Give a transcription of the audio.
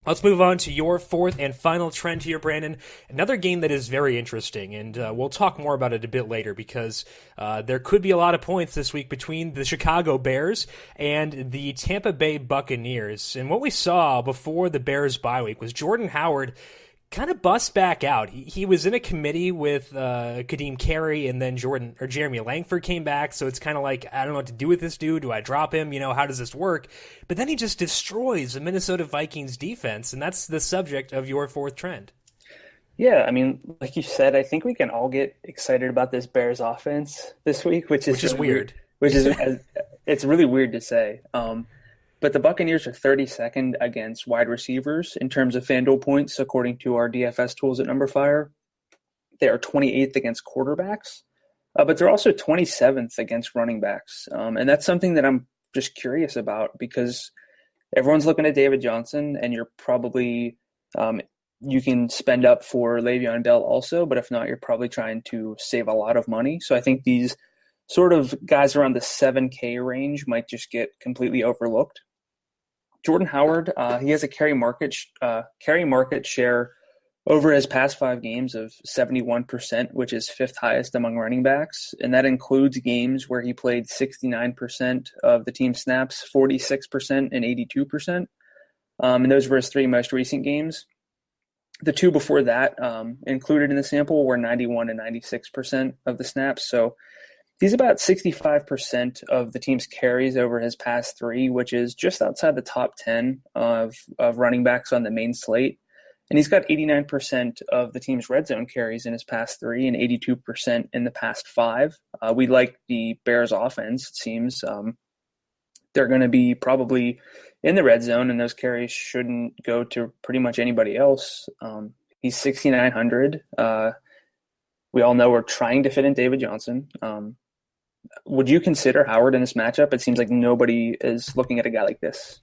Let's move on to your fourth and final trend here, Brandon. Another game that is very interesting, and we'll talk more about it a bit later because there could be a lot of points this week between the Chicago Bears and the Tampa Bay Buccaneers. And what we saw before the Bears bye week was Jordan Howard kind of bust back out. He was in a committee with Kadeem Carey, and then Jeremy Langford came back. So it's kind of like, I don't know what to do with this dude. Do I drop him? How does this work? But then he just destroys the Minnesota Vikings defense, and that's the subject of your fourth trend. Yeah, I mean, like you said, I think we can all get excited about this Bears offense this week, which is Which is really weird. Which is it's really weird to say. But the Buccaneers are 32nd against wide receivers in terms of FanDuel points, according to our DFS tools at numberFire. They are 28th against quarterbacks, but they're also 27th against running backs. And that's something that I'm just curious about because everyone's looking at David Johnson, and you're probably you can spend up for Le'Veon Bell also, but if not, you're probably trying to save a lot of money. So I think these sort of guys around the 7K range might just get completely overlooked. Jordan Howard, he has a carry market share over his past 5 games of 71%, which is fifth highest among running backs. And that includes games where he played 69% of the team snaps, 46% and 82%. And those were his 3 most recent games. The 2 before that included in the sample were 91 and 96% of the snaps. So he's about 65% of the team's carries over his past 3, which is just outside the top 10 of running backs on the main slate. And he's got 89% of the team's red zone carries in his past 3 and 82% in the past 5. We like the Bears offense. It seems they're going to be probably in the red zone, and those carries shouldn't go to pretty much anybody else. He's 6,900. We all know we're trying to fit in David Johnson. Would you consider Howard in this matchup? It seems like nobody is looking at a guy like this.